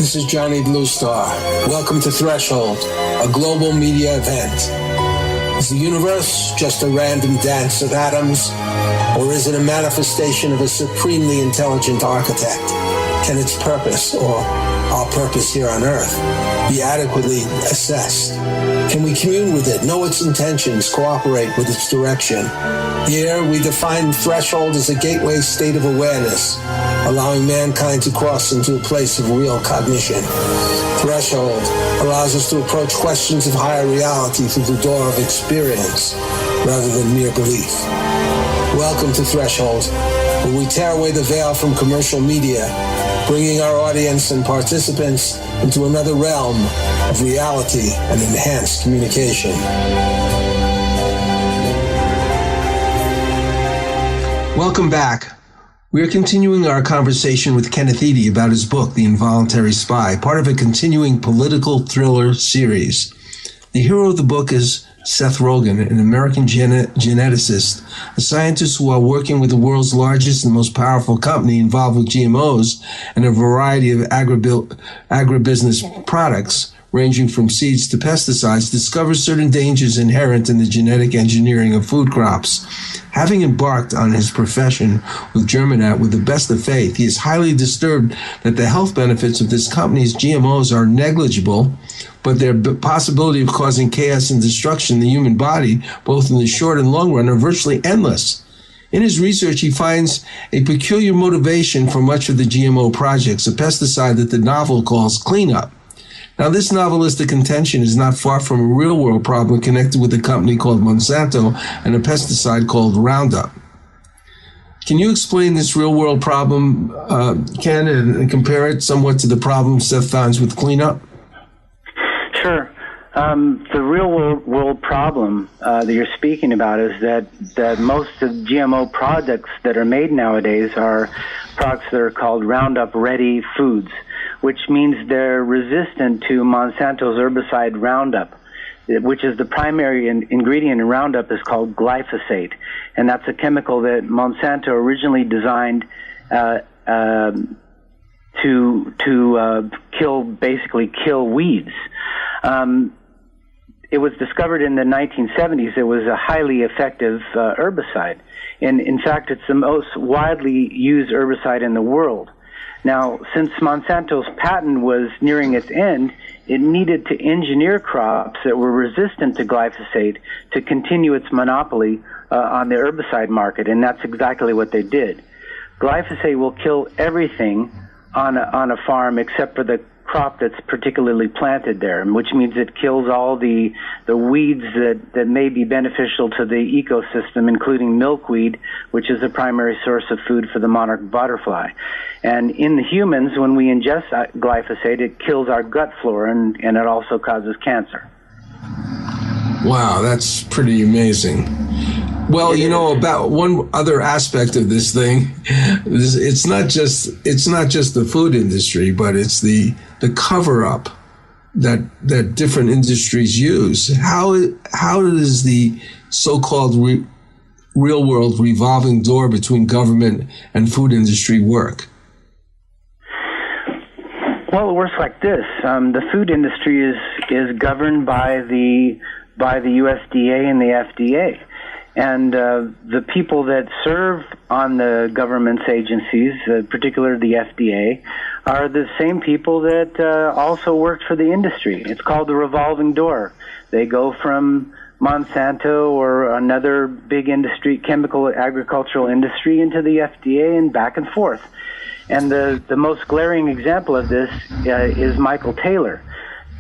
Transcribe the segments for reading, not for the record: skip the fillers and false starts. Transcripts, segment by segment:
This is Johnny Bluestar. Welcome to Threshold, a global media event. Is the universe just a random dance of atoms, or is it a manifestation of a supremely intelligent architect? Can its purpose, or our purpose here on Earth, be adequately assessed? Can we commune with it, know its intentions, cooperate with its direction? Here, we define threshold as a gateway state of awareness, allowing mankind to cross into a place of real cognition. Threshold allows us to approach questions of higher reality through the door of experience, rather than mere belief. Welcome to Threshold, where we tear away the veil from commercial media, bringing our audience and participants into another realm of reality and enhanced communication. Welcome back. We are continuing our conversation with Kenneth Eade about his book, The Involuntary Spy, part of a continuing political thriller series. The hero of the book is Seth Rogen, an American geneticist, a scientist who, while working with the world's largest and most powerful company involved with GMOs and a variety of agribusiness products, ranging from seeds to pesticides, discovers certain dangers inherent in the genetic engineering of food crops. Having embarked on his profession with Germinat with the best of faith, he is highly disturbed that the health benefits of this company's GMOs are negligible, but their possibility of causing chaos and destruction in the human body, both in the short and long run, are virtually endless. In his research, he finds a peculiar motivation for much of the GMO projects, a pesticide that the novel calls cleanup. Now, this novelistic contention is not far from a real-world problem connected with a company called Monsanto and a pesticide called Roundup. Can you explain this real-world problem, Ken, and compare it somewhat to the problem Seth finds with cleanup? Sure. The real-world problem that you're speaking about is that most of the GMO products that are made nowadays are products that are called Roundup-ready foods, which means they're resistant to Monsanto's herbicide Roundup, which is the primary ingredient in Roundup is called glyphosate, and that's a chemical that Monsanto originally designed to kill weeds. It was discovered in the 1970s. It was a highly effective herbicide, and in fact, it's the most widely used herbicide in the world. Now, since Monsanto's patent was nearing its end, it needed to engineer crops that were resistant to glyphosate to continue its monopoly on the herbicide market, and that's exactly what they did. Glyphosate will kill everything on a farm except for the crop that's particularly planted there, which means it kills all the weeds that may be beneficial to the ecosystem, including milkweed, which is the primary source of food for the monarch butterfly. And in the humans, when we ingest glyphosate, it kills our gut flora, and it also causes cancer. Wow, that's pretty amazing. Well, you know, about one other aspect of this thing, it's not just the food industry, but it's the cover-up that different industries use. How does the so-called real-world revolving door between government and food industry work? Well, it works like this. The food industry is governed by the USDA and the FDA. And the people that serve on the government's agencies, particularly the FDA, are the same people that also worked for the industry. It's called the revolving door. They go from Monsanto or another big industry, chemical agricultural industry, into the FDA and back and forth. And the most glaring example of this is Michael Taylor.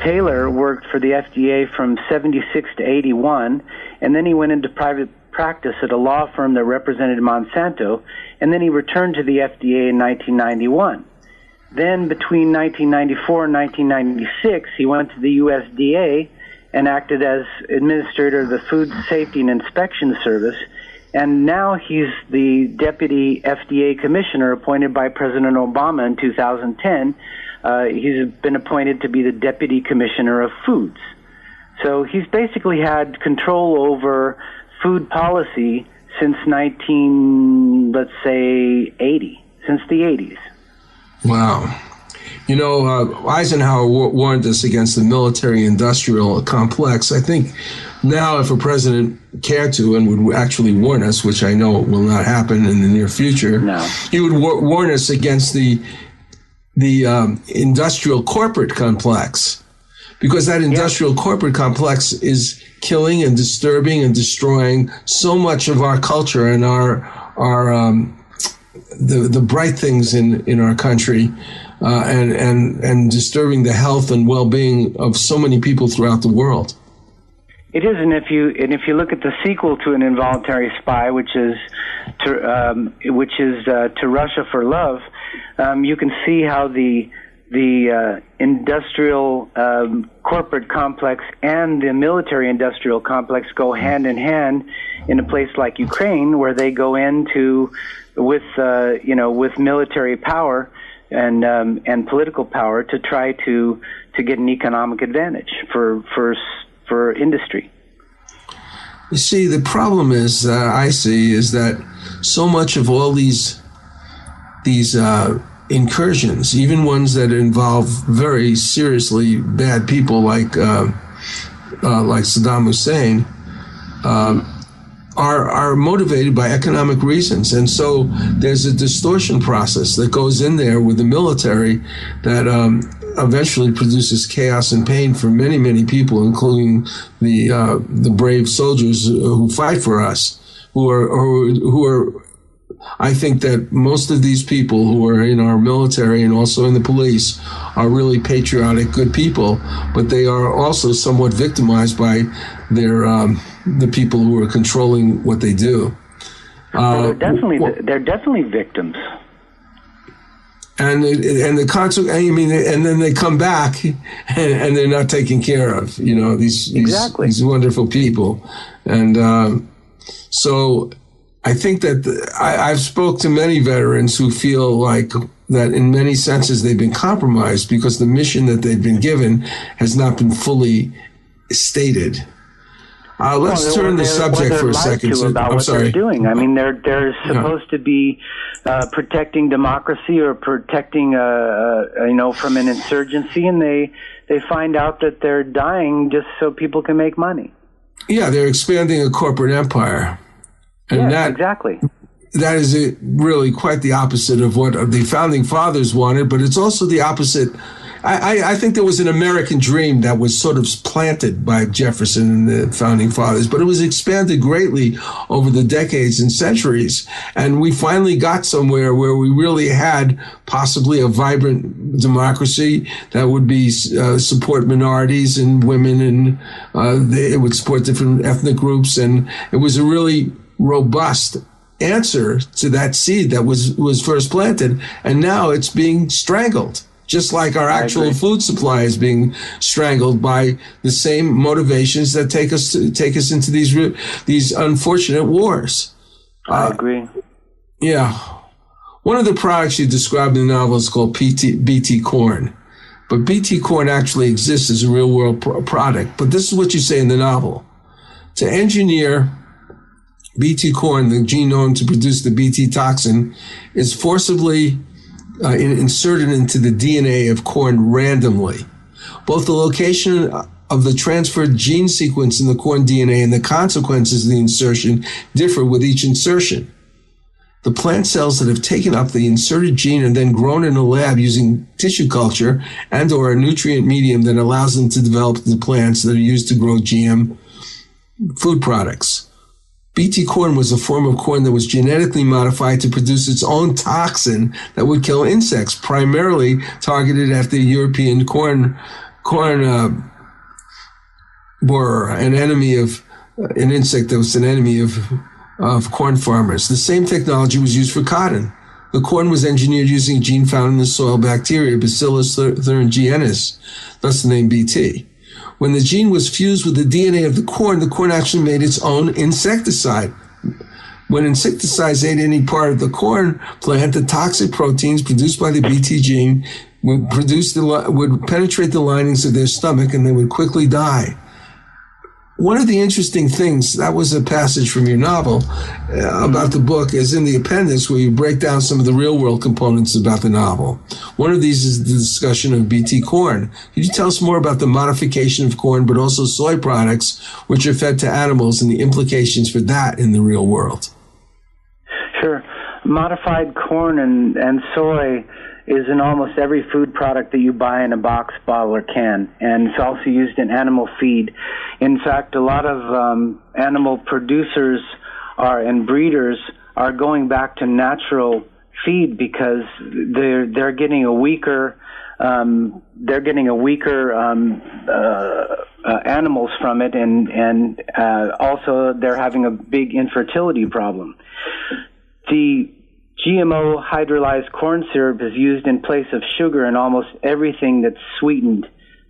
Taylor worked for the FDA from 76 to 81, and then he went into private practice at a law firm that represented Monsanto, and then he returned to the FDA in 1991. Then between 1994 and 1996, he went to the USDA and acted as administrator of the Food Safety and Inspection Service, and now he's the deputy FDA commissioner appointed by President Obama in 2010. He's been appointed to be the deputy commissioner of foods. So he's basically had control over food policy since since the 80s. Wow. You know, Eisenhower warned us against the military-industrial complex. I think now if a president cared to and would actually warn us, which I know will not happen in the near future, he would warn us against the industrial corporate complex, because that industrial corporate complex is killing and disturbing and destroying so much of our culture and the bright things in our country, and disturbing the health and well-being of so many people throughout the world. It is, and if you look at the sequel to An Involuntary Spy, which is To Russia for Love, you can see how the industrial corporate complex and the military industrial complex go hand in hand in a place like Ukraine, where they go into with military power and political power to try to get an economic advantage for industry. You see, the problem is I see is that so much of all these incursions, even ones that involve very seriously bad people like Saddam Hussein, are motivated by economic reasons. And so there's a distortion process that goes in there with the military that eventually produces chaos and pain for many, many people, including the brave soldiers who fight for us, who are I think that most of these people who are in our military and also in the police are really patriotic, good people, but they are also somewhat victimized by the people who are controlling what they do. They're definitely victims. And then they come back and they're not taken care of. You know, these wonderful people, and so. I think that I've spoke to many veterans who feel like that in many senses they've been compromised because the mission that they've been given has not been fully stated. Let's turn the subject for a second. About what they're doing. I mean, they're supposed to be protecting democracy or protecting, from an insurgency, and they find out that they're dying just so people can make money. Yeah, they're expanding a corporate empire. And exactly. That is really quite the opposite of what the founding fathers wanted, but it's also the opposite. I think there was an American dream that was sort of planted by Jefferson and the founding fathers, but it was expanded greatly over the decades and centuries. And we finally got somewhere where we really had possibly a vibrant democracy that would be support minorities and women, and it would support different ethnic groups. And it was a really robust answer to that seed that was first planted, and now it's being strangled, just like our actual food supply is being strangled by the same motivations that take us into these unfortunate wars. I agree. Yeah. One of the products you described in the novel is called BT corn, but BT corn actually exists as a real world product. But this is what you say in the novel: to engineer BT corn, the gene known to produce the BT toxin, is forcibly inserted into the DNA of corn randomly. Both the location of the transferred gene sequence in the corn DNA and the consequences of the insertion differ with each insertion. The plant cells that have taken up the inserted gene are then grown in a lab using tissue culture and or a nutrient medium that allows them to develop the plants that are used to grow GM food products. BT corn was a form of corn that was genetically modified to produce its own toxin that would kill insects, primarily targeted at the European corn borer, an insect that was an enemy of corn farmers. The same technology was used for cotton. The corn was engineered using a gene found in the soil bacteria, Bacillus thuringiensis, thus the name BT. When the gene was fused with the DNA of the corn actually made its own insecticide. When insecticides ate any part of the corn plant, the toxic proteins produced by the BT gene would penetrate the linings of their stomach, and they would quickly die. One of the interesting things, that was a passage from your novel about the book, is in the appendix where you break down some of the real-world components about the novel. One of these is the discussion of BT corn. Could you tell us more about the modification of corn, but also soy products, which are fed to animals, and the implications for that in the real world? Sure. Modified corn and soy is in almost every food product that you buy in a box, bottle, or can, and it's also used in animal feed. In fact, a lot of animal producers and breeders are going back to natural feed because they're getting a weaker animals from it, and also they're having a big infertility problem. The GMO hydrolyzed corn syrup is used in place of sugar in almost everything that's sweetened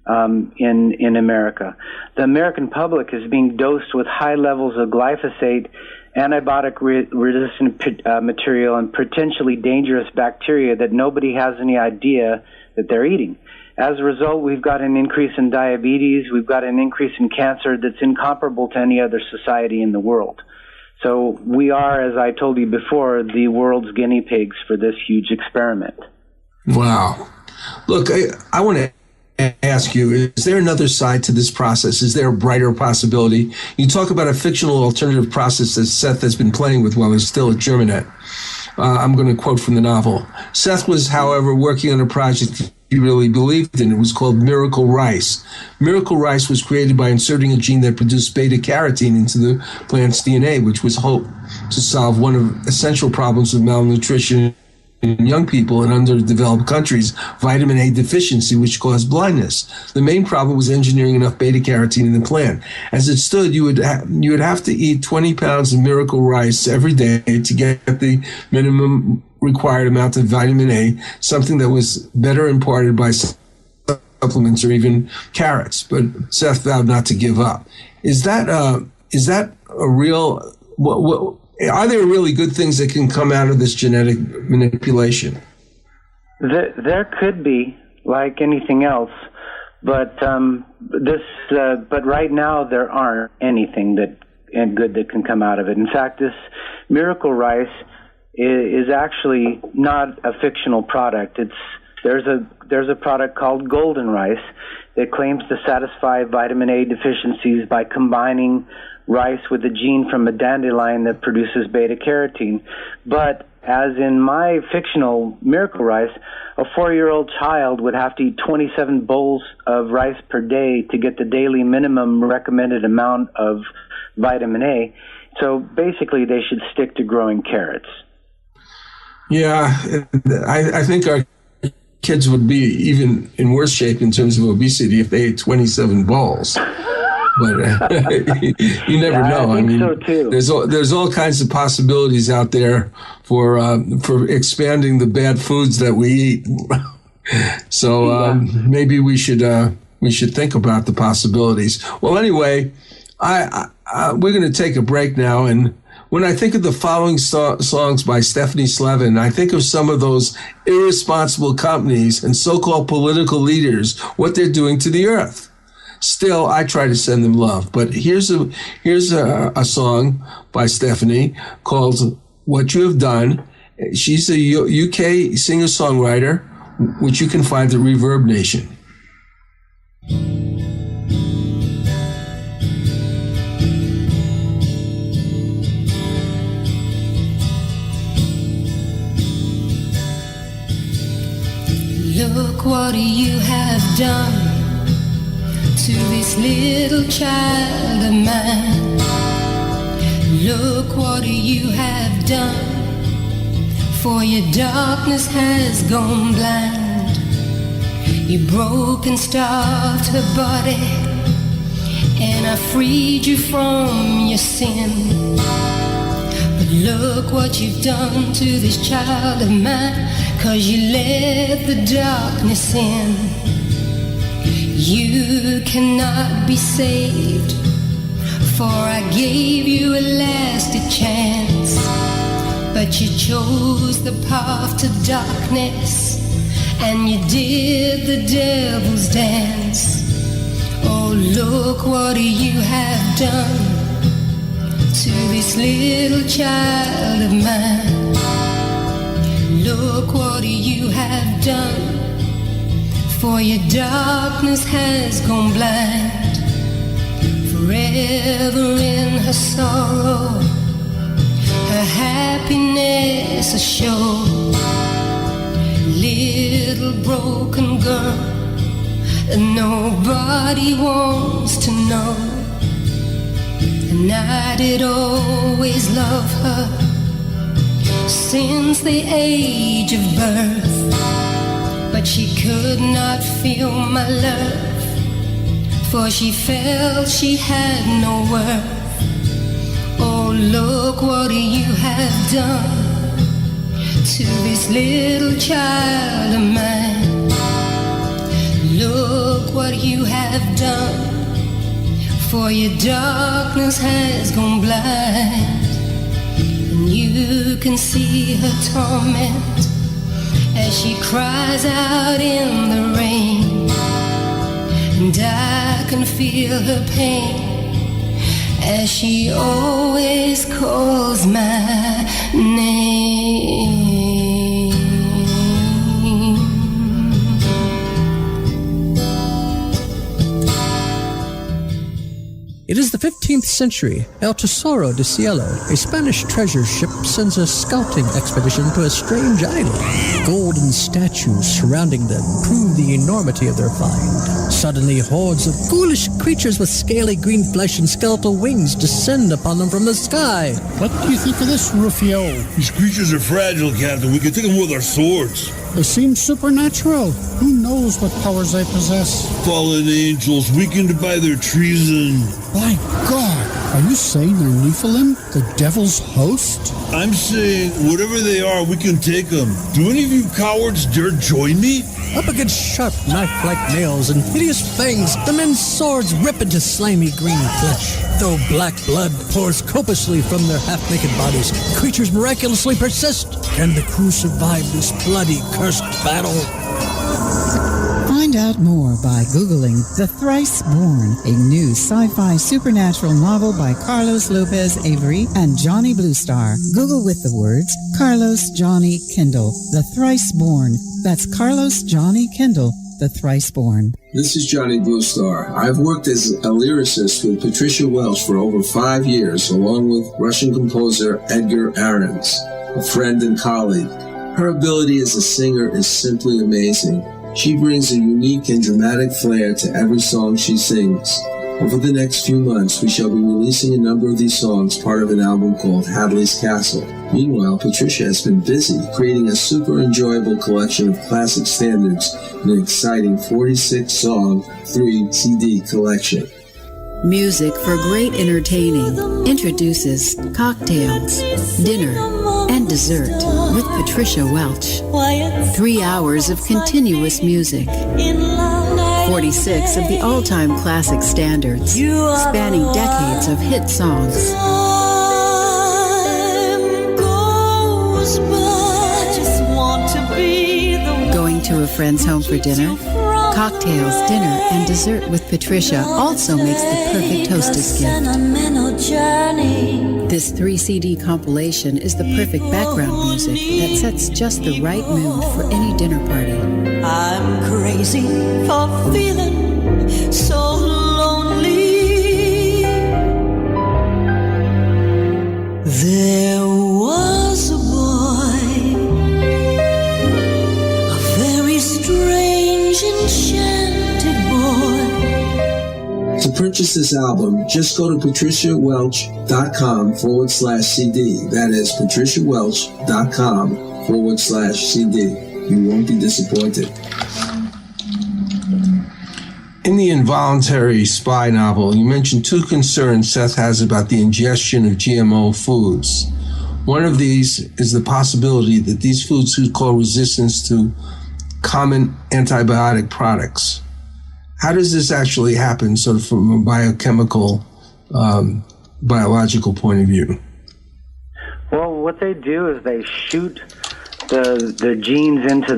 in America. The American public is being dosed with high levels of glyphosate, antibiotic-resistant material, and potentially dangerous bacteria that nobody has any idea that they're eating. As a result, we've got an increase in diabetes, we've got an increase in cancer that's incomparable to any other society in the world. So we are, as I told you before, the world's guinea pigs for this huge experiment. Wow. Look, I want to ask you, is there another side to this process? Is there a brighter possibility? You talk about a fictional alternative process that Seth has been playing with while he's still at Germanet. I'm going to quote from the novel. Seth was, however, working on a project he really believed in. It was called Miracle Rice. Miracle Rice was created by inserting a gene that produced beta-carotene into the plant's DNA, which was hoped to solve one of the essential problems of malnutrition in young people in underdeveloped countries, vitamin A deficiency, which caused blindness. The main problem was engineering enough beta-carotene in the plant. As it stood, you would have to eat 20 pounds of Miracle Rice every day to get the minimum required amount of vitamin A, something that was better imparted by supplements or even carrots. But Seth vowed not to give up. Is that a real? Are there really good things that can come out of this genetic manipulation? There could be, like anything else, but but right now there aren't anything good that can come out of it. In fact, this Miracle Rice is actually not a fictional product. There's a product called Golden Rice that claims to satisfy vitamin A deficiencies by combining rice with a gene from a dandelion that produces beta-carotene. But as in my fictional Miracle Rice, a 4-year-old child would have to eat 27 bowls of rice per day to get the daily minimum recommended amount of vitamin A. So basically they should stick to growing carrots. Yeah, I think our kids would be even in worse shape in terms of obesity if they ate 27 bowls. But you never know. I think so too. There's all kinds of possibilities out there for expanding the bad foods that we eat. So maybe we should think about the possibilities. Well, anyway, we're going to take a break now, and when I think of the following songs by Stephanie Slevin, I think of some of those irresponsible companies and so-called political leaders, what they're doing to the earth. Still, I try to send them love. But here's a song by Stephanie called What You Have Done. She's a UK singer-songwriter, which you can find at Reverb Nation. Look what you have done to this little child of mine. Look what you have done, for your darkness has gone blind. You broke and starved her body, and I freed you from your sin. But look what you've done to this child of mine, 'cause you let the darkness in. You cannot be saved, for I gave you a last chance. But you chose the path to darkness, and you did the devil's dance. Oh look what you have done to this little child of mine. Look what you have done, for your darkness has gone blind. Forever in her sorrow, her happiness assured. Little broken girl that nobody wants to know. And I did always love her since the age of birth, but she could not feel my love, for she felt she had no worth. Oh, look what you have done to this little child of mine. Look what you have done, for your darkness has gone blind. And you can see her torment as she cries out in the rain. And I can feel her pain as she always calls my name. It is the 15th century. El Tesoro de Cielo, a Spanish treasure ship, sends a scouting expedition to a strange island. Golden statues surrounding them prove the enormity of their find. Suddenly, hordes of ghoulish creatures with scaly green flesh and skeletal wings descend upon them from the sky. What do you think of this, Rufio? These creatures are fragile, Captain. We can take them with our swords. They seem supernatural. Who knows what powers they possess? Fallen angels, weakened by their treason. My God, are you saying they're Nephilim, the devil's host? I'm saying, whatever they are, we can take them. Do any of you cowards dare join me? Up against sharp knife-like nails and hideous fangs, the men's swords rip into slimy green flesh. Though black blood pours copiously from their half-naked bodies, creatures miraculously persist. Can the crew survive this bloody, cursed battle? Find out more by Googling The Thrice Born, a new sci-fi supernatural novel by Carlos Lopez Avery and Johnny Bluestar. Google with the words Carlos Johnny Kindle, The Thrice Born. That's Carlos Johnny Kindle, The Thrice Born. This is Johnny Bluestar. I've worked as a lyricist with Patricia Welch for over 5 years, along with Russian composer Edgar Ahrens, a friend and colleague. Her ability as a singer is simply amazing. She brings a unique and dramatic flair to every song she sings. Over the next few months, we shall be releasing a number of these songs, part of an album called Hadley's Castle. Meanwhile, Patricia has been busy creating a super enjoyable collection of classic standards in an exciting 46-song, 3-CD collection. Music for great entertaining introduces Cocktails, Dinner, and Dessert with Patricia Welch. 3 hours of continuous music. 46 of the all-time classic standards, spanning decades of hit songs. Going to a friend's home for dinner? Cocktails, Dinner, and Dessert with Patricia also makes the perfect hostess gift. This 3-CD compilation is the perfect background music that sets just the right mood for any dinner party. I'm crazy for feeling so lonely. There was a boy, a very strange, enchanted boy. To purchase this album, just go to patriciawelch.com/CD. That is patriciawelch.com/CD. You won't be disappointed. In the Involuntary Spy novel, you mentioned 2 concerns Seth has about the ingestion of GMO foods. One of these is the possibility that these foods could cause resistance to common antibiotic products. How does this actually happen, sort of from a biochemical, biological point of view? Well, what they do is they shoot the genes into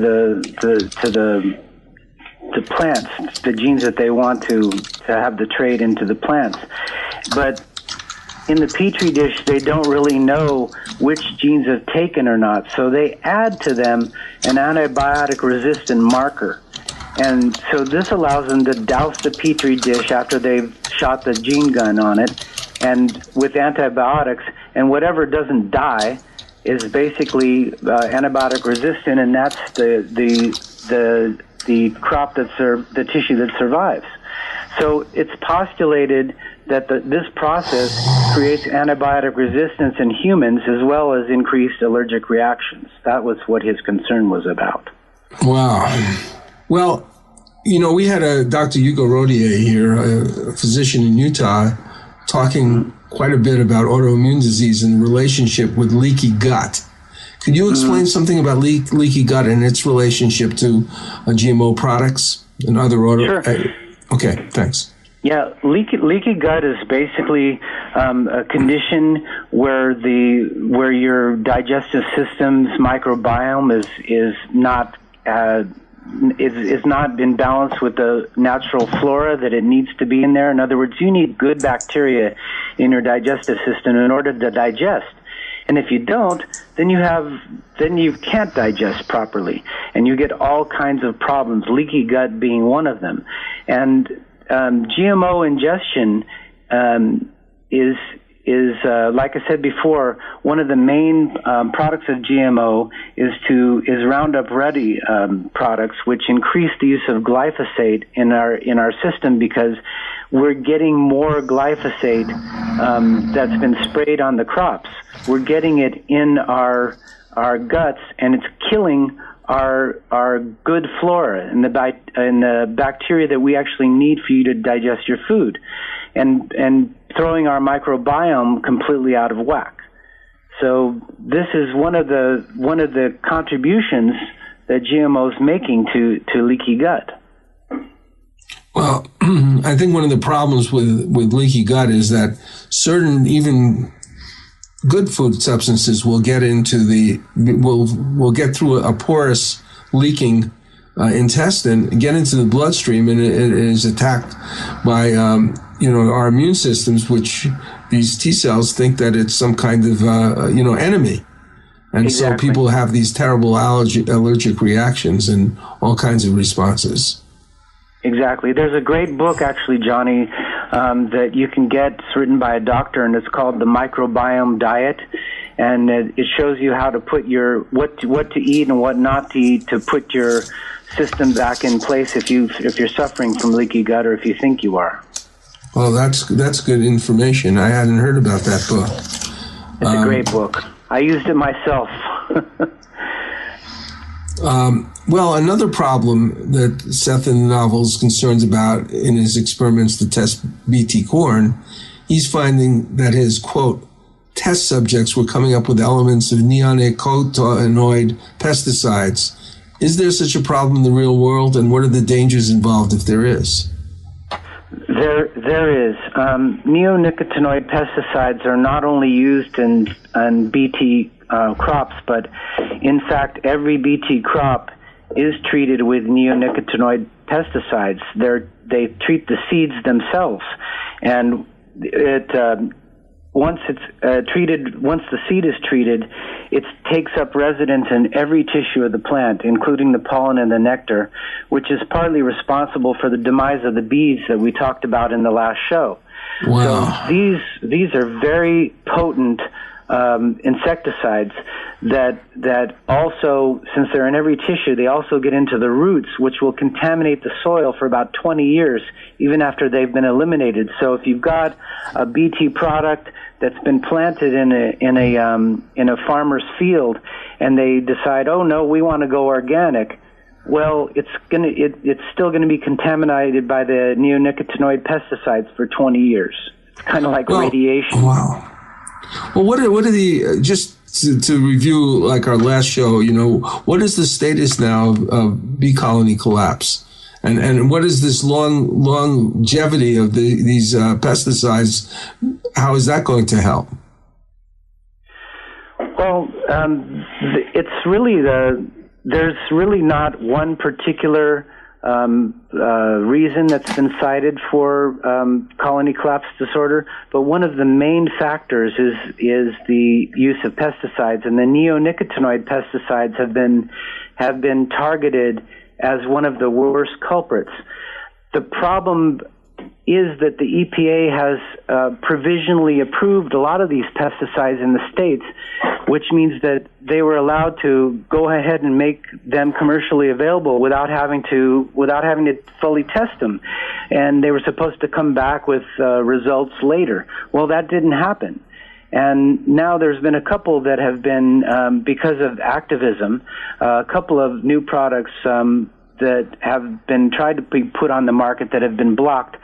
to plants, the genes that they want to have the trade into the plants. But in the Petri dish, they don't really know which genes have taken or not, so they add to them an antibiotic-resistant marker. And so this allows them to douse the Petri dish after they've shot the gene gun on it, and with antibiotics, and whatever doesn't die is basically antibiotic resistant, and that's the crop the tissue that survives. So it's postulated that this process creates antibiotic resistance in humans as well as increased allergic reactions. That was what his concern was about. Wow. Well, we had a Dr. Hugo Rodier here, a physician in Utah, talking quite a bit about autoimmune disease and the relationship with leaky gut. Could you explain something about leaky gut and its relationship to GMO products and other Sure. Okay, thanks. Yeah, leaky gut is basically a condition where your digestive system's microbiome is not in balance with the natural flora that it needs to be in there. In other words, you need good bacteria in your digestive system in order to digest. And if you don't, then you can't digest properly, and you get all kinds of problems, leaky gut being one of them. And GMO ingestion is like I said before, one of the main products of GMO is Roundup Ready products, which increase the use of glyphosate in our system because we're getting more glyphosate that's been sprayed on the crops. We're getting it in our guts, and it's killing our good flora and the bacteria that we actually need for you to digest your food, and throwing our microbiome completely out of whack. So this is one of the contributions that GMO is making to leaky gut. Well, I think one of the problems with leaky gut is that certain even good food substances will get into will get through a porous leaking intestine, get into the bloodstream, and it is attacked by our immune systems, which these T cells think that it's some kind of enemy, and Exactly. So people have these terrible allergic reactions and all kinds of responses. Exactly. There's a great book, actually, Johnny, that you can get. It's written by a doctor, and it's called The Microbiome Diet. And it shows you how to put what to eat and what not to eat to put your system back in place if you're suffering from leaky gut or if you think you are. Well, that's good information. I hadn't heard about that book. It's a great book. I used it myself. Well, another problem that Seth in the novel is concerned about in his experiments to test BT corn, he's finding that his, quote, test subjects were coming up with elements of neonicotinoid pesticides. Is there such a problem in the real world, and what are the dangers involved if there is? There is. Neonicotinoid pesticides are not only used in BT crops, but in fact, every BT crop is treated with neonicotinoid pesticides. They treat the seeds themselves, and once the seed is treated, it takes up residence in every tissue of the plant, including the pollen and the nectar, which is partly responsible for the demise of the bees that we talked about in the last show. Wow. So these are very potent insecticides that also, since they're in every tissue, they also get into the roots, which will contaminate the soil for about 20 years, even after they've been eliminated. So if you've got a BT product that's been planted in a farmer's field, and they decide, oh no, we want to go organic, well, it's still going to be contaminated by the neonicotinoid pesticides for 20 years. It's kind of like radiation. Wow. Well, what are the, just to review like our last show, what is the status now of bee colony collapse? And what is this longevity of these pesticides? How is that going to help? Well, it's really there's really not one particular reason that's been cited for colony collapse disorder, but one of the main factors is the use of pesticides, and the neonicotinoid pesticides have been targeted as one of the worst culprits. The problem is that the EPA has provisionally approved a lot of these pesticides in the states, which means that they were allowed to go ahead and make them commercially available without having to fully test them, and they were supposed to come back with results later. Well, that didn't happen. And now there's been a couple that have been, because of activism, a couple of new products that have been tried to be put on the market that have been blocked,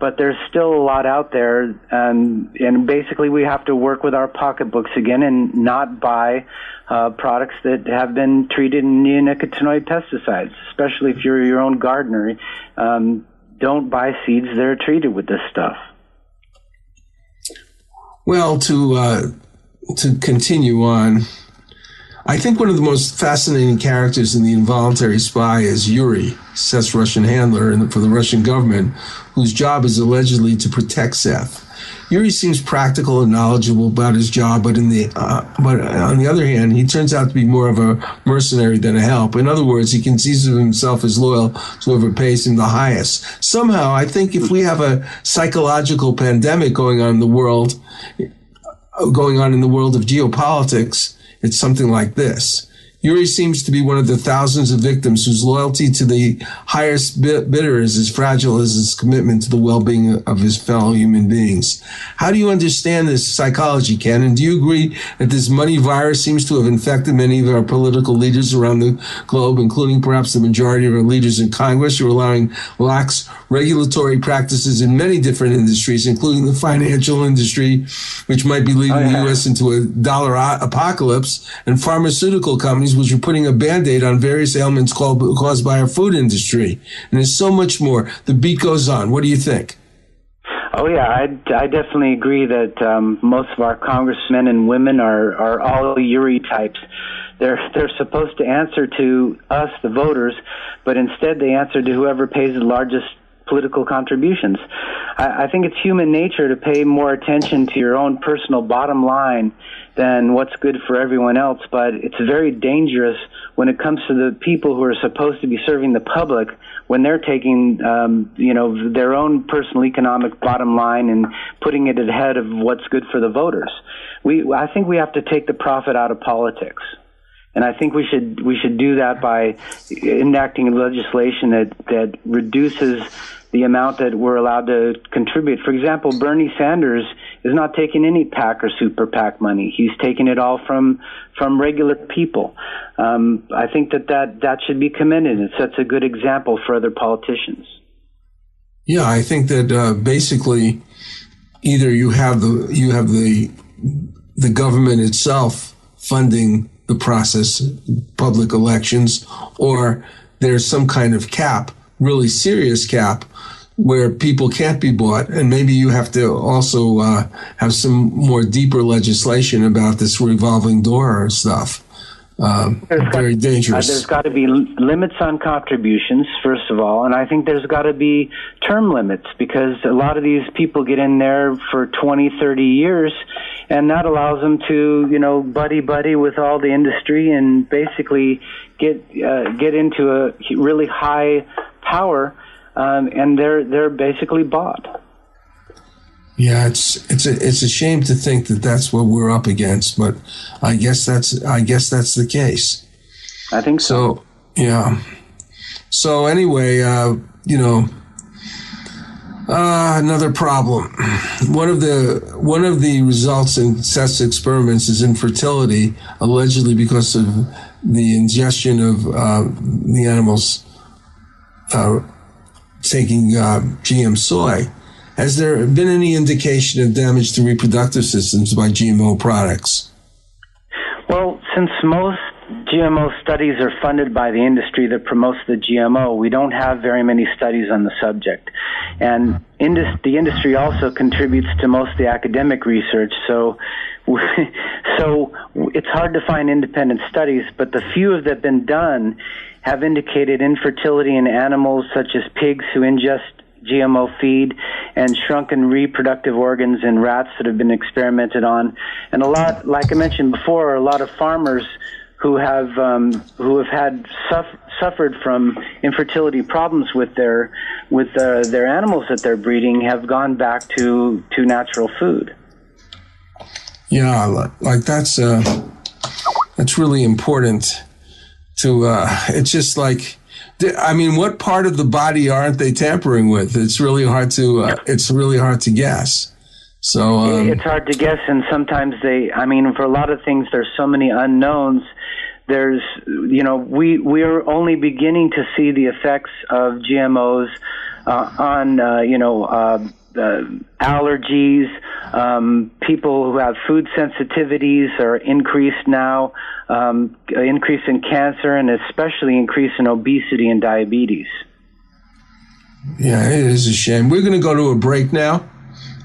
but there's still a lot out there, and basically we have to work with our pocketbooks again and not buy products that have been treated in neonicotinoid pesticides, especially if you're your own gardener. Don't buy seeds that are treated with this stuff. Well, to continue on, I think one of the most fascinating characters in The Involuntary Spy is Yuri, Seth's Russian handler for the Russian government, whose job is allegedly to protect Seth. Yuri seems practical and knowledgeable about his job, but on the other hand, he turns out to be more of a mercenary than a help. In other words, he conceives of himself as loyal to whoever pays him the highest. Somehow, I think if we have a psychological pandemic going on in the world of geopolitics, it's something like this. Yuri seems to be one of the thousands of victims whose loyalty to the highest bidder is as fragile as his commitment to the well-being of his fellow human beings. How do you understand this psychology, Ken? And do you agree that this money virus seems to have infected many of our political leaders around the globe, including perhaps the majority of our leaders in Congress, who are allowing lax regulatory practices in many different industries, including the financial industry, which might be leading the U.S. into a dollar apocalypse, and pharmaceutical companies, which are putting a Band-Aid on various ailments caused by our food industry. And there's so much more. The beat goes on. What do you think? Oh, yeah, I definitely agree that most of our congressmen and women are all Yuri types. They're supposed to answer to us, the voters, but instead they answer to whoever pays the largest political contributions. I think it's human nature to pay more attention to your own personal bottom line than what's good for everyone else, but it's very dangerous when it comes to the people who are supposed to be serving the public, when they're taking their own personal economic bottom line and putting it ahead of what's good for the voters. I think we have to take the profit out of politics. And I think we should do that by enacting legislation that reduces the amount that we're allowed to contribute. For example, Bernie Sanders is not taking any PAC or super PAC money. He's taking it all from regular people. I think that should be commended. It sets a good example for other politicians. Yeah, I think that basically either you have the government itself funding the process, public elections, or there's some kind of cap, really serious cap, where people can't be bought. And maybe you have to also have some more deeper legislation about this revolving door stuff. Very dangerous. There's got to be limits on contributions, first of all, and I think there's got to be term limits, because a lot of these people get in there for 20, 30 years, and that allows them to, buddy with all the industry and basically get into a really high power, and they're basically bought. Yeah, it's a shame to think that that's what we're up against, but I guess that's the case. I think so. Yeah. So anyway, another problem. One of the results in Seth's experiments is infertility, allegedly because of the ingestion of the animals taking GM soy. Has there been any indication of damage to reproductive systems by GMO products? Well, since most GMO studies are funded by the industry that promotes the GMO, we don't have very many studies on the subject. And the industry also contributes to most of the academic research, so So it's hard to find independent studies, but the few that have been done have indicated infertility in animals such as pigs who ingest GMO feed, and shrunken reproductive organs in rats that have been experimented on. And a lot, like I mentioned before, a lot of farmers who have suffered from infertility problems with their animals that they're breeding have gone back to natural food. Yeah, like that's really important to. It's just like. I mean, what part of the body aren't they tampering with? It's really hard to guess. So it's hard to guess, and sometimes for a lot of things, there's so many unknowns. There's, we are only beginning to see the effects of GMOs on, allergies. People who have food sensitivities are increased now. Increase in cancer, and especially increase in obesity and diabetes. Yeah, it is a shame. We're going to go to a break now,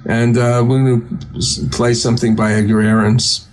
and we're going to play something by Edgar Ahrens.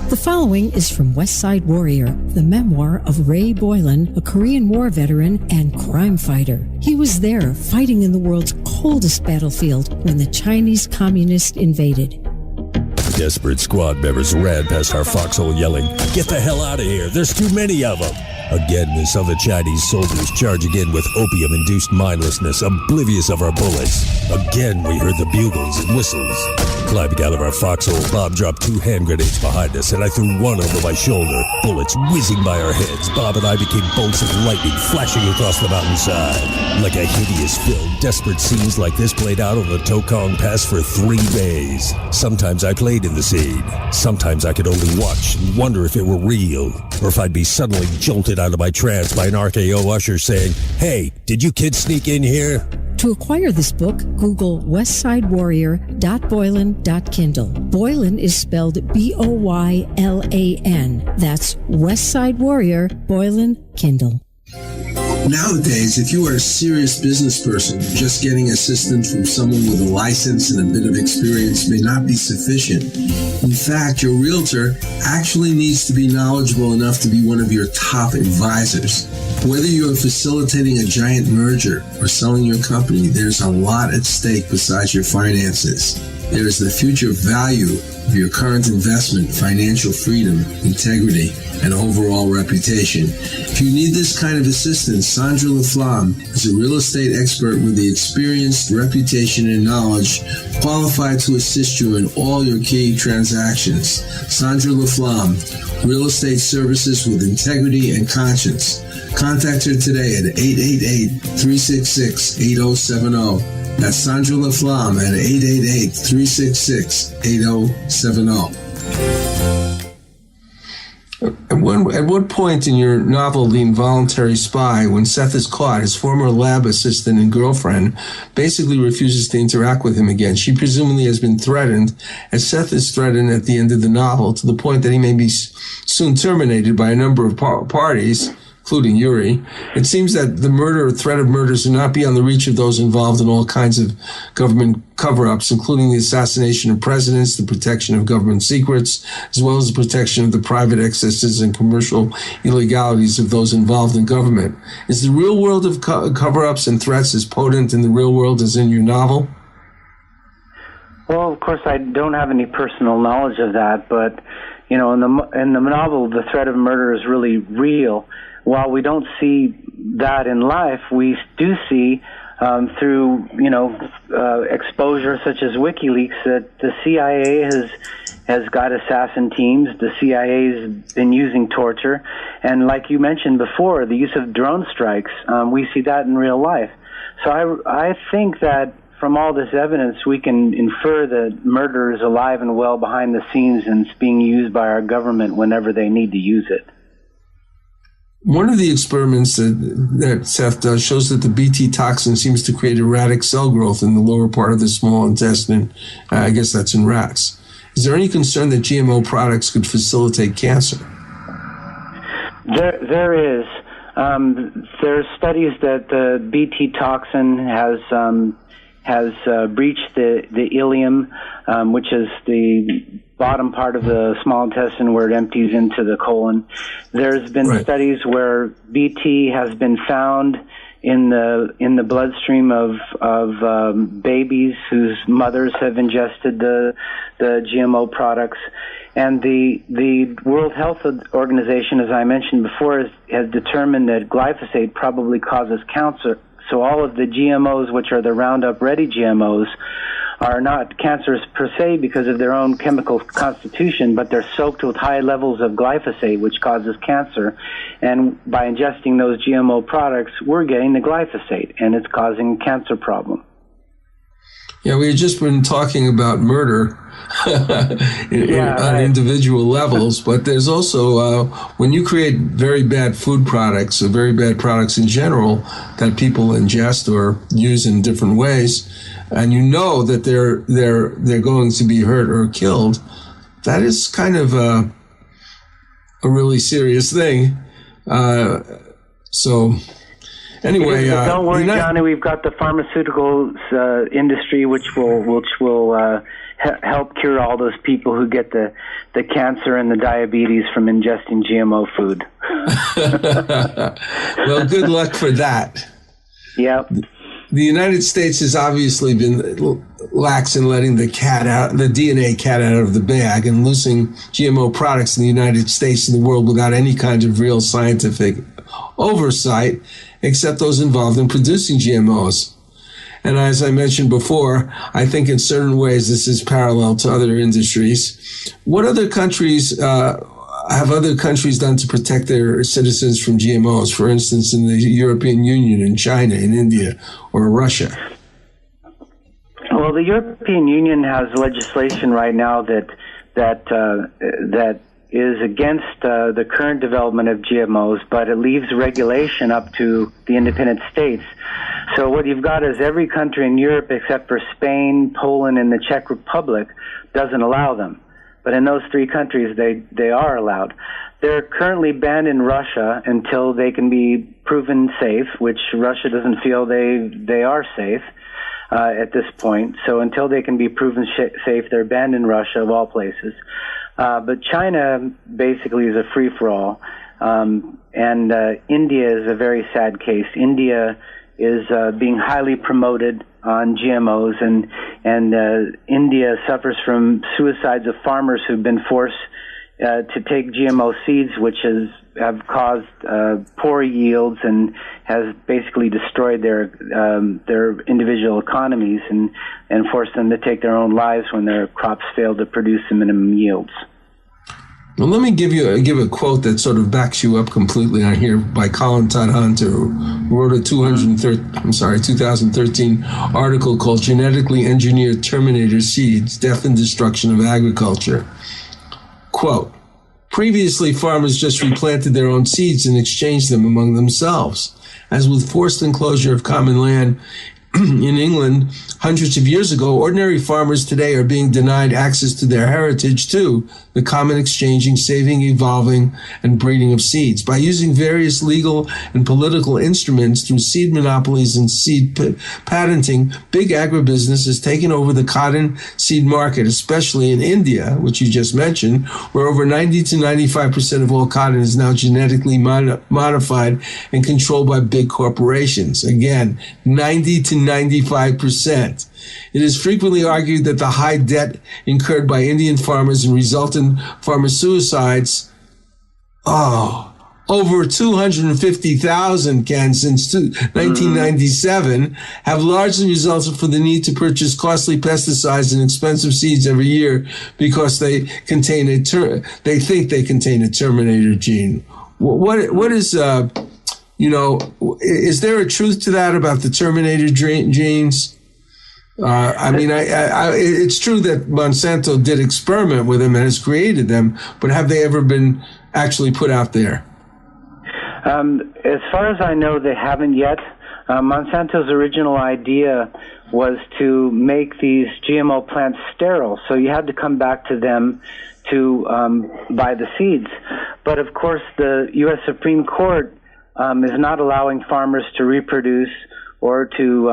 The following is from West Side Warrior, the memoir of Ray Boylan, a Korean War veteran and crime fighter. He was there fighting in the world's coldest battlefield when the Chinese communists invaded. Desperate squad members ran past our foxhole yelling, "Get the hell out of here, there's too many of them!" Again, we saw the Chinese soldiers charging in with opium-induced mindlessness, oblivious of our bullets. Again, we heard the bugles and whistles. Climbing out of our foxhole, Bob dropped 2 hand grenades behind us, and I threw one over my shoulder. Bullets whizzing by our heads, Bob and I became bolts of lightning flashing across the mountainside. Like a hideous film, desperate scenes like this played out on the Tokong Pass for 3 days. Sometimes I played in the scene. Sometimes I could only watch and wonder if it were real, or if I'd be suddenly jolted out of my trance by an RKO usher saying, "Hey, did you kids sneak in here?" To acquire this book, Google westsidewarrior.boylan.kindle. Boylan is spelled Boylan. That's Westside Warrior, Boylan, Kindle. Nowadays, if you are a serious business person, just getting assistance from someone with a license and a bit of experience may not be sufficient. In fact, your realtor actually needs to be knowledgeable enough to be one of your top advisors. Whether you are facilitating a giant merger or selling your company, there's a lot at stake besides your finances. There is the future value of your current investment, financial freedom, integrity, and overall reputation. If you need this kind of assistance, Sandra LaFlamme is a real estate expert with the experience, reputation, and knowledge qualified to assist you in all your key transactions. Sandra LaFlamme, real estate services with integrity and conscience. Contact her today at 888-366-8070. That's Sandra LaFlamme at 888-366-8070. At what point in your novel, The Involuntary Spy, when Seth is caught, his former lab assistant and girlfriend basically refuses to interact with him again? She presumably has been threatened, as Seth is threatened at the end of the novel, to the point that he may be soon terminated by a number of parties, including Yuri. It seems that the murder or threat of murders do not beyond the reach of those involved in all kinds of government cover-ups, including the assassination of presidents, the protection of government secrets, as well as the protection of the private excesses and commercial illegalities of those involved in government. Is the real world of cover-ups and threats as potent in the real world as in your novel? Well, of course, I don't have any personal knowledge of that, but in the novel, the threat of murder is really real. While we don't see that in life, we do see through exposure such as WikiLeaks that the CIA has got assassin teams. The CIA has been using torture, and like you mentioned before, the use of drone strikes. We see that in real life. So I think that from all this evidence, we can infer that murder is alive and well behind the scenes, and it's being used by our government whenever they need to use it. One of the experiments that Seth does shows that the Bt toxin seems to create erratic cell growth in the lower part of the small intestine. I guess that's in rats. Is there any concern that GMO products could facilitate cancer? There is. There's studies that the Bt toxin has breached the ileum, which is the bottom part of the small intestine where it empties into the colon. There's been studies where Bt has been found in the bloodstream of babies whose mothers have ingested the GMO products. And the World Health Organization, as I mentioned before, has determined that glyphosate probably causes cancer. So all of the GMOs, which are the Roundup Ready GMOs, are not cancerous per se because of their own chemical constitution, but they're soaked with high levels of glyphosate, which causes cancer. And by ingesting those GMO products, we're getting the glyphosate, and it's causing a cancer problem. Yeah, we had just been talking about murder on individual levels, but there's also, when you create very bad food products, or very bad products in general, that people ingest or use in different ways, and you know that they're going to be hurt or killed, that is kind of a really serious thing. Anyway, don't worry, Johnny. We've got the pharmaceutical industry, which will help cure all those people who get the cancer and the diabetes from ingesting GMO food. Well, good luck for that. Yep. The United States has obviously been lax in letting the DNA cat out of the bag, and loosing GMO products in the United States and the world without any kind of real scientific oversight, except those involved in producing GMOs. And as I mentioned before, I think in certain ways this is parallel to other industries. What other countries have other countries done to protect their citizens from GMOs, for instance, in the European Union, in China, in India, or Russia? Well, the European Union has legislation right now that is against the current development of GMOs, but it leaves regulation up to the independent states. So what you've got is every country in Europe except for Spain, Poland, and the Czech Republic doesn't allow them. But in those three countries, they are allowed. They're currently banned in Russia until they can be proven safe, which Russia doesn't feel they are safe at this point. So until they can be proven safe, they're banned in Russia, of all places. But China basically is a free-for-all. And India is a very sad case. India is being highly promoted on GMOs, and India suffers from suicides of farmers who've been forced to take GMO seeds, which have caused poor yields and has basically destroyed their individual economies and forced them to take their own lives when their crops fail to produce the minimum yields. Well, let me give a quote that sort of backs you up completely on here by Colin Todd Hunter, who wrote a 2013 article called Genetically Engineered Terminator Seeds, Death and Destruction of Agriculture. Quote, previously, farmers just replanted their own seeds and exchanged them among themselves. As with forced enclosure of common land in England hundreds of years ago, ordinary farmers today are being denied access to their heritage too, the common exchanging, saving, evolving, and breeding of seeds. By using various legal and political instruments through seed monopolies and seed patenting, big agribusiness has taken over the cotton seed market, especially in India, which you just mentioned, where over 90 to 95% of all cotton is now genetically modified and controlled by big corporations. Again, 90 to 95%. It is frequently argued that the high debt incurred by Indian farmers and resultant farmer suicides, over 250,000, Ken, since 1997, have largely resulted from the need to purchase costly pesticides and expensive seeds every year because they contain think they contain a terminator gene. What is is there a truth to that about the terminator genes? It's true that Monsanto did experiment with them and has created them, but have they ever been actually put out there? As far as I know, they haven't yet. Monsanto's original idea was to make these GMO plants sterile, so you had to come back to them to buy the seeds. But of course, the U.S. Supreme Court is not allowing farmers to reproduce or to,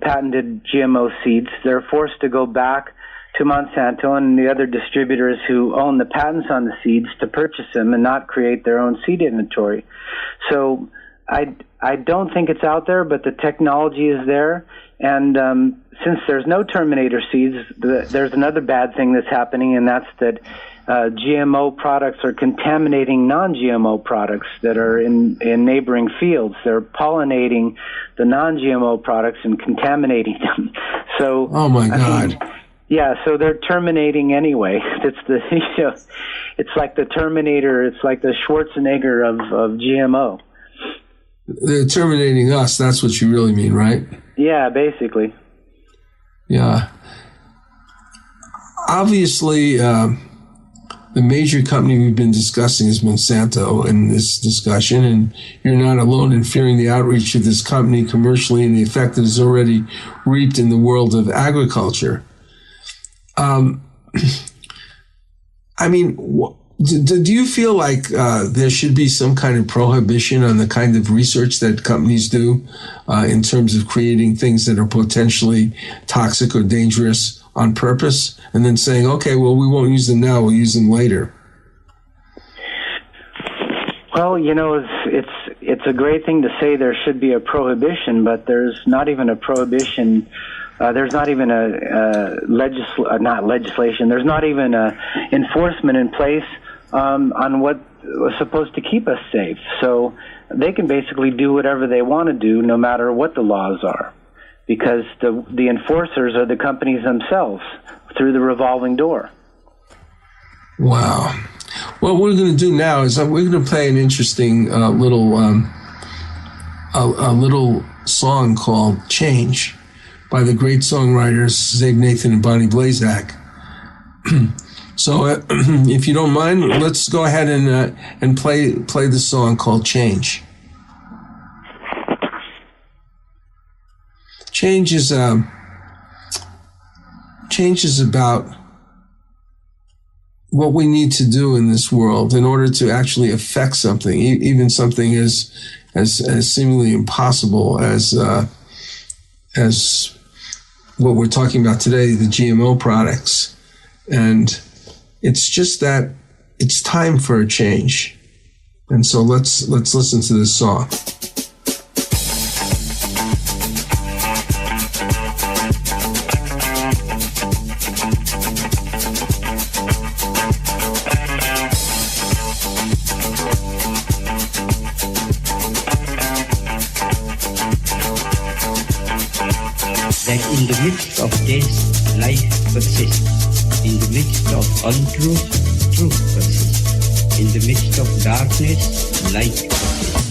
patented GMO seeds. They're forced to go back to Monsanto and the other distributors who own the patents on the seeds to purchase them and not create their own seed inventory. So I don't think it's out there, but the technology is there. And since there's no terminator seeds, there's another bad thing that's happening, and that's that GMO products are contaminating non-GMO products that are in neighboring fields. They're pollinating the non-GMO products and contaminating them. So, oh my God. So they're terminating anyway. It's like the Terminator. It's like the Schwarzenegger of GMO. They're terminating us. That's what you really mean, right? Yeah, basically. Yeah. Obviously, the major company we've been discussing is Monsanto in this discussion, and you're not alone in fearing the outreach of this company commercially and the effect it has already reaped in the world of agriculture. Do you feel like there should be some kind of prohibition on the kind of research that companies do in terms of creating things that are potentially toxic or dangerous on purpose, and then saying, okay, well, we won't use them now, we'll use them later? Well, it's a great thing to say there should be a prohibition, but there's not even a prohibition. There's not even not legislation. There's not even enforcement in place on what was supposed to keep us safe. So they can basically do whatever they want to do, no matter what the laws are, because the enforcers are the companies themselves through the revolving door. Wow. What we're going to do now is we're going to play an interesting little song called "Change" by the great songwriters Zabe Nathan and Bonnie Blazak. So, if you don't mind, let's go ahead and play the song called "Change." Change is about what we need to do in this world in order to actually affect something, even something as seemingly impossible as what we're talking about today, the GMO products. And it's just that it's time for a change. And so let's listen to this song. That in the midst of death, life persists. In the midst of untruth, truth persists. In the midst of darkness, light persists.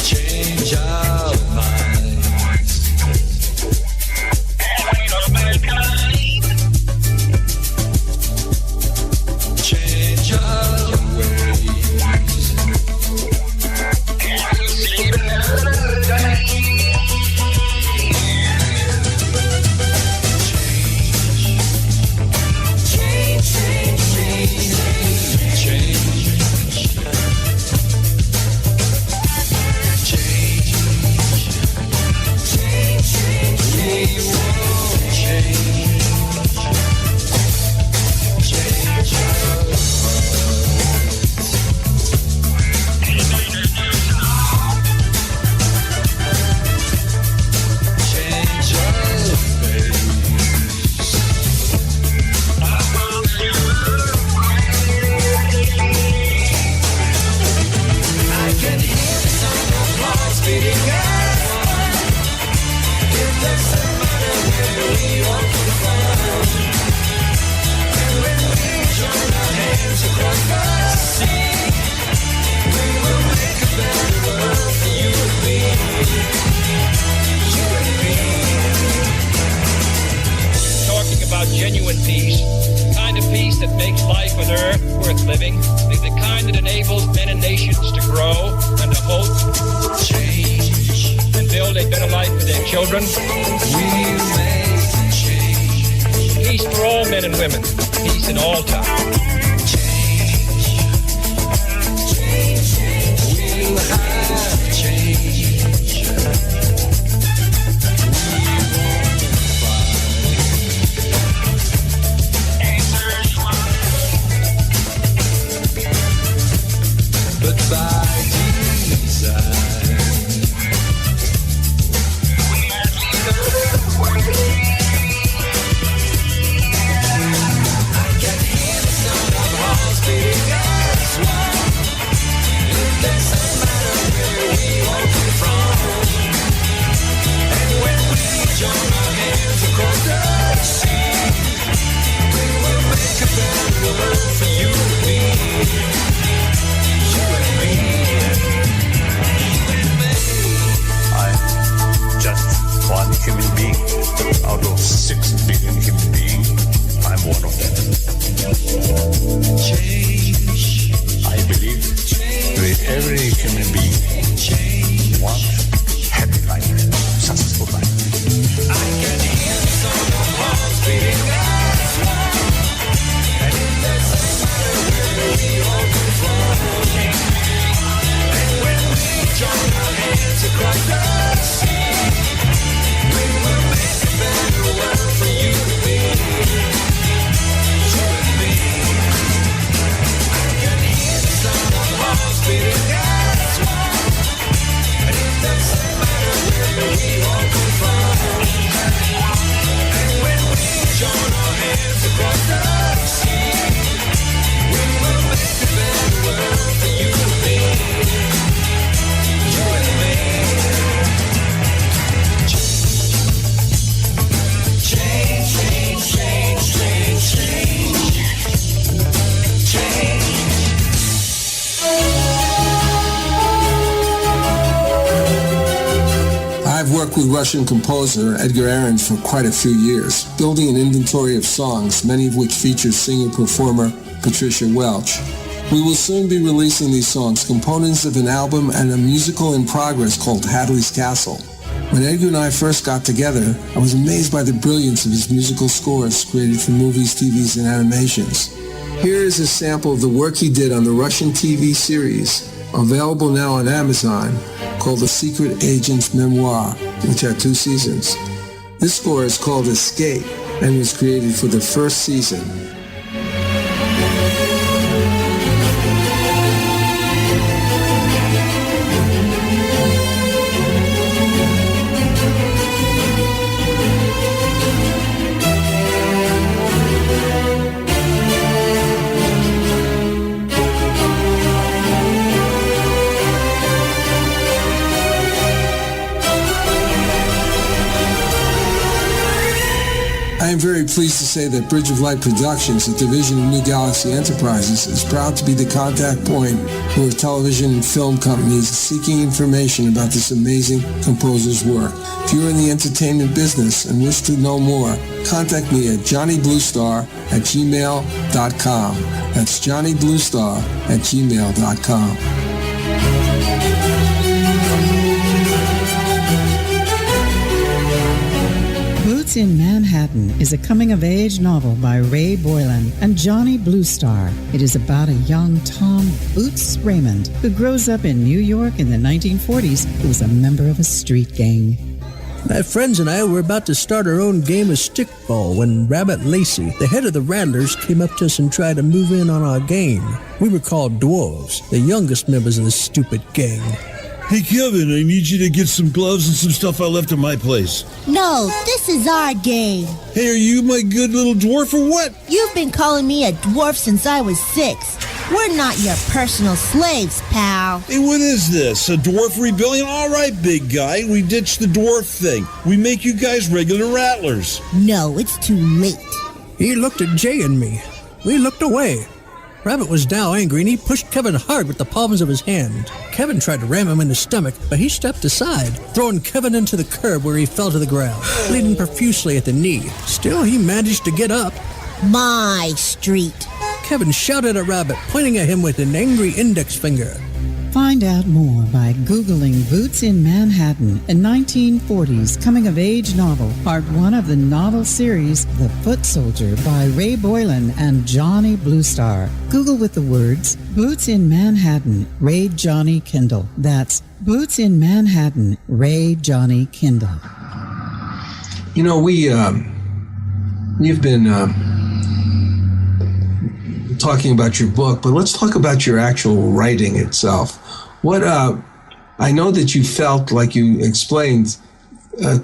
Change our minds. about genuine peace, the kind of peace that makes life on earth worth living, the kind that enables men and nations to grow and to hope, change, and build a better life for their children. We'll make change. Peace for all men and women, peace in all time. We'll have change. But by design, I can hear the sound of hearts beating as one. It doesn't matter where we all come from. And when we join our hands across the sea, we will make a better world for you and me. I'm just one human being out of 6 billion human beings. I'm one of them. Change. I believe that every human being wants happy life, successful life. I can hear the sound of hearts beating as one, and it doesn't matter where we all come from. And when we join our hands across the sea, we will make a better world for you and me. You and me. I can hear the sound of hearts beating as one, and it doesn't matter where we all come from. And when we join our hands across the sea, we will make a better world for you and me. You and me. Change, change, change, change, change. Change. I've worked with Russian composer Edgar Ahrens for quite a few years, building an inventory of songs, many of which feature singer-performer Patricia Welch. We will soon be releasing these songs, components of an album and a musical in progress called Hadley's Castle. When Edgar and I first got together, I was amazed by the brilliance of his musical scores created for movies, TVs, and animations. Here is a sample of the work he did on the Russian TV series, available now on Amazon, called The Secret Agent's Memoir, which had 2 seasons. This score is called Escape and was created for the first season. I am very pleased to say that Bridge of Light Productions, a division of New Galaxy Enterprises, is proud to be the contact point for television and film companies seeking information about this amazing composer's work. If you're in the entertainment business and wish to know more, contact me at johnnybluestar@gmail.com. That's johnnybluestar@gmail.com. Boots in Manhattan is a coming-of-age novel by Ray Boylan and Johnny Bluestar. It is about a young Tom Boots Raymond who grows up in New York in the 1940s who was a member of a street gang. My friends and I were about to start our own game of stickball when Rabbit Lacey, the head of the Rattlers, came up to us and tried to move in on our game. We were called Dwarves, the youngest members of the stupid gang. Hey, Kevin, I need you to get some gloves and some stuff I left at my place. No, this is our game. Hey, are you my good little dwarf or what? You've been calling me a dwarf since I was 6. We're not your personal slaves, pal. Hey, what is this? A dwarf rebellion? All right, big guy, we ditched the dwarf thing. We make you guys regular rattlers. No, it's too late. He looked at Jay and me. We looked away. Rabbit was now angry, and he pushed Kevin hard with the palms of his hand. Kevin tried to ram him in the stomach, but he stepped aside, throwing Kevin into the curb where he fell to the ground, bleeding profusely at the knee. Still, he managed to get up. My street. Kevin shouted at Rabbit, pointing at him with an angry index finger. Find out more by Googling Boots in Manhattan, a 1940s coming-of-age novel, part 1 of the novel series The Foot Soldier by Ray Boylan and Johnny Bluestar. Google with the words Boots in Manhattan, Ray Johnny Kindle. That's Boots in Manhattan, Ray Johnny Kindle. You know, you've been talking about your book, but let's talk about your actual writing itself. What I know that you felt, like you explained,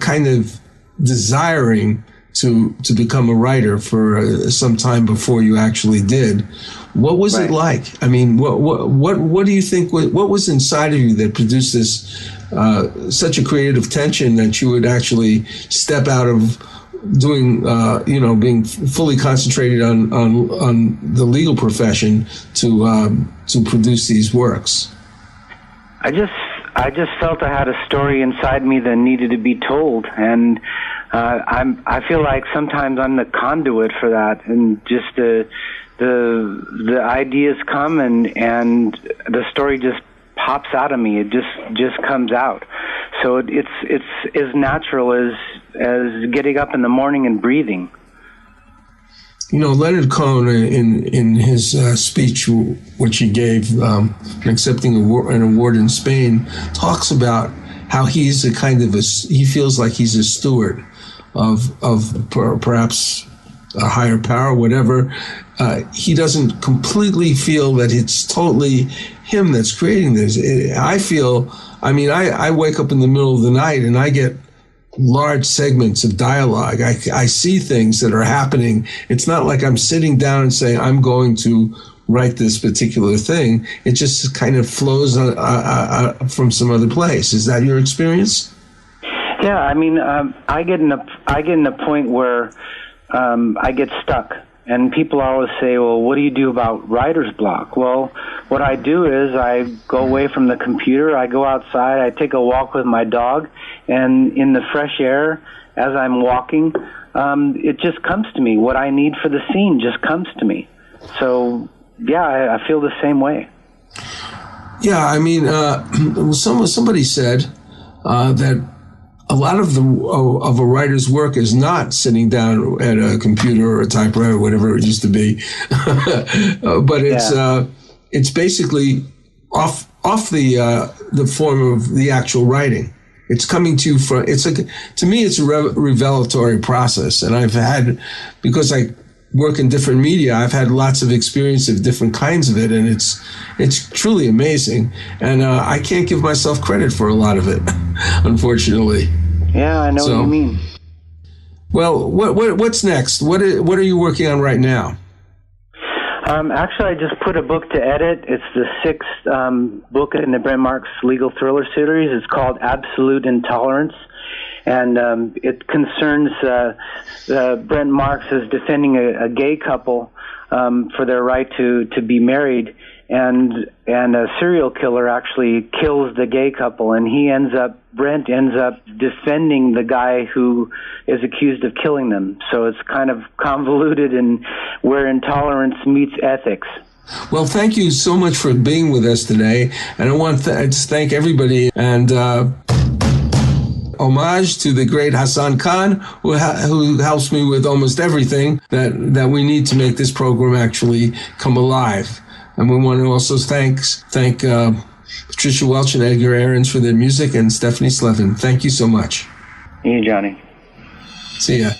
kind of desiring to become a writer for some time before you actually did. What was it like? I mean, what do you think? What was inside of you that produced this such a creative tension that you would actually step out of doing, being fully concentrated on the legal profession to produce these works? I just felt I had a story inside me that needed to be told, and I feel like sometimes I'm the conduit for that, and just the ideas come and the story just pops out of me. It just comes out. So it's as natural as getting up in the morning and breathing. You know, Leonard Cohen, in his speech, which he gave accepting an award in Spain, talks about how he's he feels like he's a steward of perhaps a higher power, whatever. He doesn't completely feel that it's totally him that's creating this. I wake up in the middle of the night and I get large segments of dialogue. I see things that are happening. It's not like I'm sitting down and saying, I'm going to write this particular thing. It just kind of flows from some other place. Is that your experience? Yeah, I get in a point where I get stuck. And people always say, well, what do you do about writer's block? Well, what I do is I go away from the computer, I go outside, I take a walk with my dog, and in the fresh air, as I'm walking, it just comes to me. What I need for the scene just comes to me. So, yeah, I feel the same way. Yeah, somebody said that a lot of a writer's work is not sitting down at a computer or a typewriter or whatever it used to be, but it's basically off the form of the actual writing. It's coming to you from. To me, it's a revelatory process, and because I work in different media, I've had lots of experience of different kinds of it, and it's truly amazing. And I can't give myself credit for a lot of it, unfortunately. Yeah, I know what you mean. Well, what's next? What are you working on right now? Actually, I just put a book to edit. It's the 6th book in the Brent Marks legal thriller series. It's called Absolute Intolerance. And it concerns Brent Marks as defending a gay couple for their right to be married, and a serial killer actually kills the gay couple, and Brent ends up defending the guy who is accused of killing them. So it's kind of convoluted and where intolerance meets ethics. Well, thank you so much for being with us today, and I want to thank everybody and homage to the great Hassan Khan, who helps me with almost everything that we need to make this program actually come alive. And we want to also thank Patricia Welch and Edgar Ahrens for their music, and Stephanie Slevin. Thank you so much. You, Johnny. See ya.